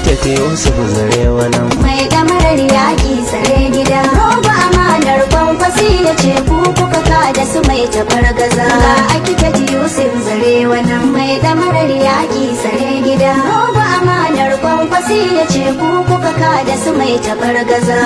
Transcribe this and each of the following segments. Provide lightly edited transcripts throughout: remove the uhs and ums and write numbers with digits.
architect Yusuf Zarewa nan. mai damarar yaƙi tsare gida. Roba amanar kwankwasi ya ce ku kuka kada su mai tafargaza. Ga architect Yusuf Zarewa nan mai damarar yaƙi tsare gida. Roba amanar kwankwasi ya ce ku kuka kada su mai tafargaza.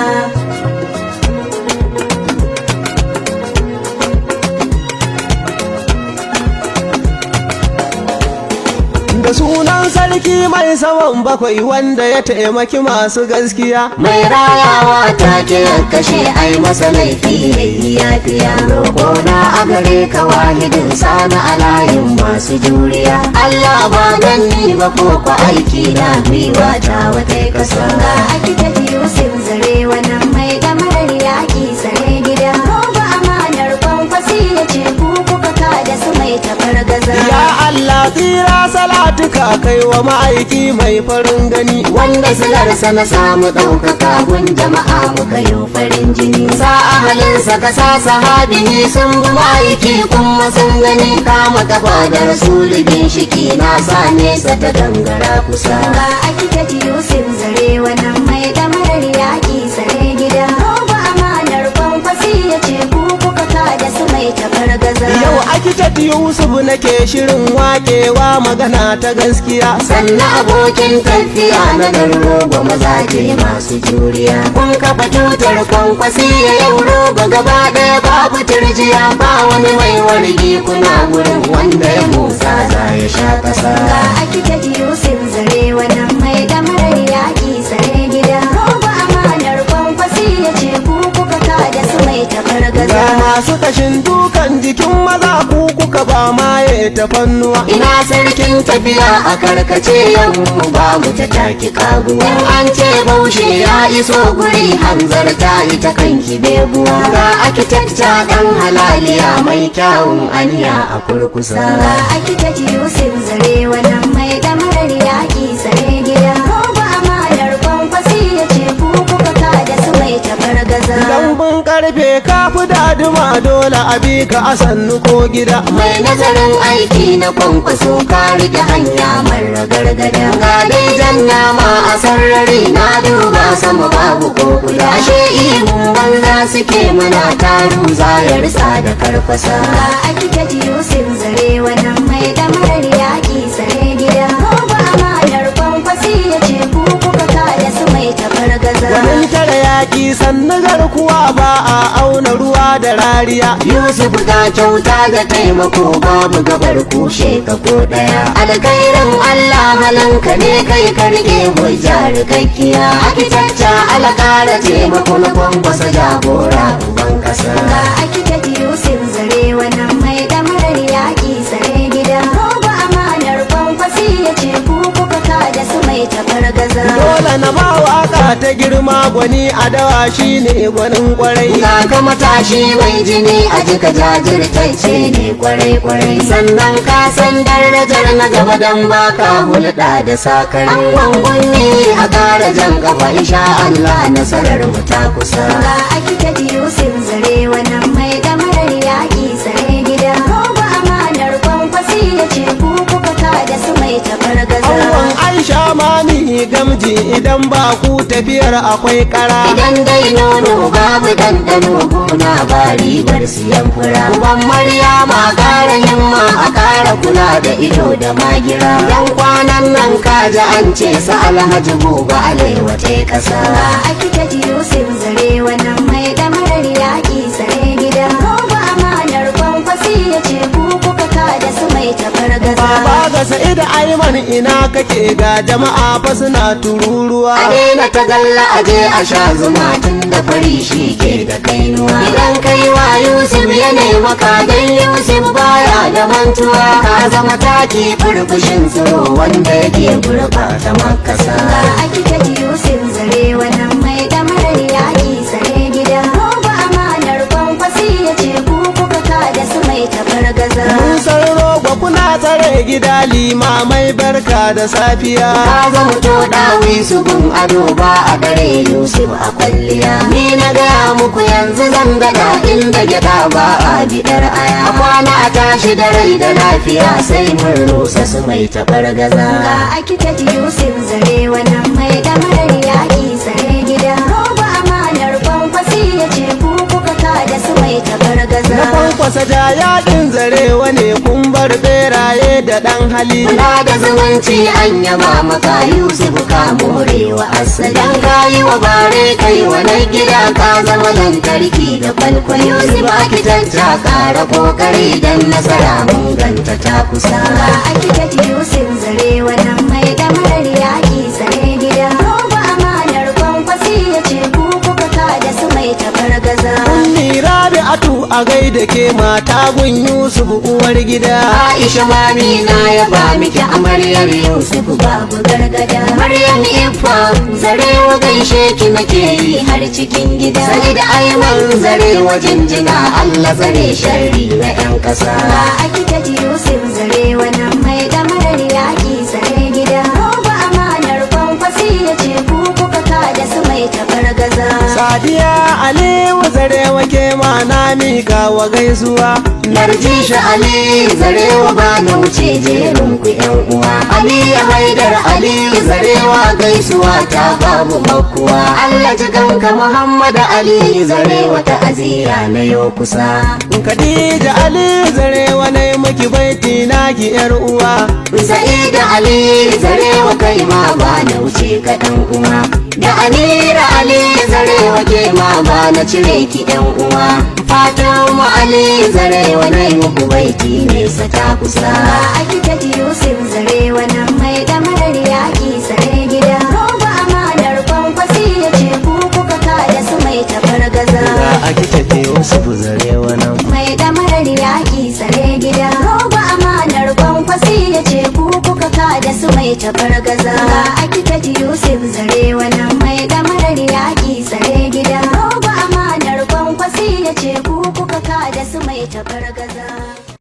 Da sunan sarki mai saman bakwai wanda ya taimaki masu gaskiya, mai rayawa ta ke kashe ai masa laifi yayi yafiya. Roƙona a gare ka wahidin sana a layin masu juriya. Allah ba nan ni ba ko kwa aiki na gwiwa ta wata kasa. Ga architect Yusuf Zarewa nan mai damarar yaƙi tsare gida. Roba amanar kwankwasi ya ce ku kuka kada su mai tafargaza. ya Allah tsira salatuka kai wa ma'aiki mai farin gani, wanda silarsa na samu ɗaukaka gun jama'a muka yi farin jini. Sa ahalinsa ka sa sahabihi sun bi ma'aiki kuma sun gani. Kama kafa da rasulu ginshiki na sa nesa ta gangara kusa. Ga architect Yusuf Zarewa nan mai damarar yaƙi tsare gida. Roba amanar kwankwasi ya ce ku kuka kada su mai tafargaza. yau architect Yusuf nake shirin waƙewa magana ta gaskiya. sannan abokin tafiya na roba mazaje masu juriya. kun kafa tutar kwankwasi ya yau roba gaba ɗaya babu turjiya. ba wani mai wargi kuna wurin wanda ya musa za ya sha ƙasa. Ga architect Yusuf Zarewa nan mai damarar yaƙi tsare gida. Roba amanar kwankwasi ya ce ku kuka kada su mai tafargaza. Ga masu kashin dukan jikin maza ku kuka ba maye ta fannuwa. ina sarkin tafiya a karkace yau ba mu ta taki kaguwa. an ce baushe ya iso guri hanzarta ita kan bebuwa. ga architecture dan halaliya mai kyawun aniya a kurkusa. ga architect Yusuf Zarewa nan mai damarar yaƙi tsare gida. Roba amanar kwankwasi ya ce ku kuka kada su mai tafargaza. Lambun karfe ka fi daduma dole a bi ka a sannu ko gida. mai nazarin aiki na kwankwaso ka rike hanya mara gargada. ga dai jan nama a sarari na duba sama babu ko guda. ashe ihun banza suke mana taru zayar sa da karfasa. ga architect Yusuf Zarewa nan mai damarar yaƙi tsare gida. Roba amanar kwankwasi ya ce ku kuka kada su mai tafargaza. Ganin tare yaƙi sannu garkuwa ba a auna ruwa da rariya. Yusuf ga kyauta da taimako babu gabar kushe ka ko daya. alkhairin Allah halanka ne kai ka rike hujja rikakkiya. architecture alƙara taimako na kwankwasa jagora uban ƙasa. ga architect Yusuf Zarewa nan mai damarar yaƙi tsare gida. Roba amanar kwankwasi ya ce ku kuka kada su mai tafargaza. Dole na ba waka ta girma gwani a dawa shine gwanin kwarai. ga ka matashi mai jini a jika jajirtacce ne kwarai. sannan ka san darajar na gaba dan baka hulɗa da sakari. an gwangon ne a ƙara jan gaba insha Allah nasarar mu ta kusa. ga architect Yusuf Zarewa nan mai damarar yaƙi tsare gida. Roba amanar kwankwasi ya ce ku kuka kada su mai tafargaza. Angon Aisha mami gamji idan ba ku tafiyar akwai kara. idan dai nono babu ɗanɗano gona ba ribar siyan fura. Uban Maryama ƙara himma a ƙara kula da ido da magira. dan kwanan nan kaji an ce sa Alhaji Buba Alewa ta kasa. ga architect Yusuf Zarewa nan mai damarar yaƙi tsare gida. Roba amanar kwankwasi ya ce ku kuka kada su mai tafargaza. Baba ga Sa'id Aiman ina kake ga jama'a fa suna tururuwa. a daina ta galla aje a sha zuma tun da fari shi ke da kainuwa. idan kai wa Yusuf ya maka dan Yusuf baya da mantuwa. ka zama taki furfushin tsiro wanda yake gurɓata makasa. ga architect Yusuf Zarewa nan mai damarar yaƙi tsare gida. Roba amanar kwankwasi ya ce ku kuka kada su mai tafargaza. Mun san rogo kuna tsare gida limamai barka da safiya. ka zama to dawi su gun ado ba a dare Yusuf a kwalliya. ni na gaya muku yanzu zan daga inda gyaɗa ba a bidar aya. a kwana a tashi da rai da lafiya sai mun rusa su mai tafargaza. ga architect Yusuf Zarewa nan mai kwankwasa ja yakin zarewa ne kun bar beraye da ɗan hali. Kula da zumunci an yaba maka Yusuf ka morewa asali. Dan kayi wa bare kai wani gida ka zama lantarki da kwalkwali. Yusuf akitanta kara kokari dan nasara mun ganta ta kusa. Architect Yusuf zarewa nan mai damarar yaƙi tsare gida. Roba amanar kwankwasi ya ce ku kuka da su mai tabargaza. Ummi Rabi'atu a gaida ke mata gun Yusuf uwar gida. Aisha mami na ya ba miki amaryar Yusuf Babu gargada. Maryam Ifa zarewa gaishe ki nake yi har cikin gida. Sai da Aiman zarewa jinjina Allah tsare sharri na 'yan ƙasa. Architect Yusuf zarewa nan mai damarar yaƙi tsare gida. Roba amanar kwankwasi ya ce ku kuka da su mai tabargaza. Sadiya Aliyu zarewa ke ma na mika wa gaisuwa. Narjisha Ali zarewa ba na wuce jerin ku 'yan uwa. Ali ya haidar Ali zarewa gaisuwa ta babu makuwa. Allah ji ganka Muhammad Ali zarewa ta azira na yau kusa. Khadija Ali zarewa na yi miki baiti naki yar uwa. Sa'ida Ali zarewa kai ma ba na wuce ka ɗan uwa. Da Amira Ali zarewa ke ma ba na cire ki ɗan uwa. Fatan mu Ali zarewa na yi muku baiti nesa ta kusa. Architect Yusuf zarewa nan mai damarar yaƙi tsare gida. Roba amanar kwankwasi ya ce ku kuka da su mai tabargaza. Architect Yusuf zarewa nan Mai damarar yaƙi tsare gida. Roba amanar kwankwasi ya ce ku kuka da su mai tabargaza.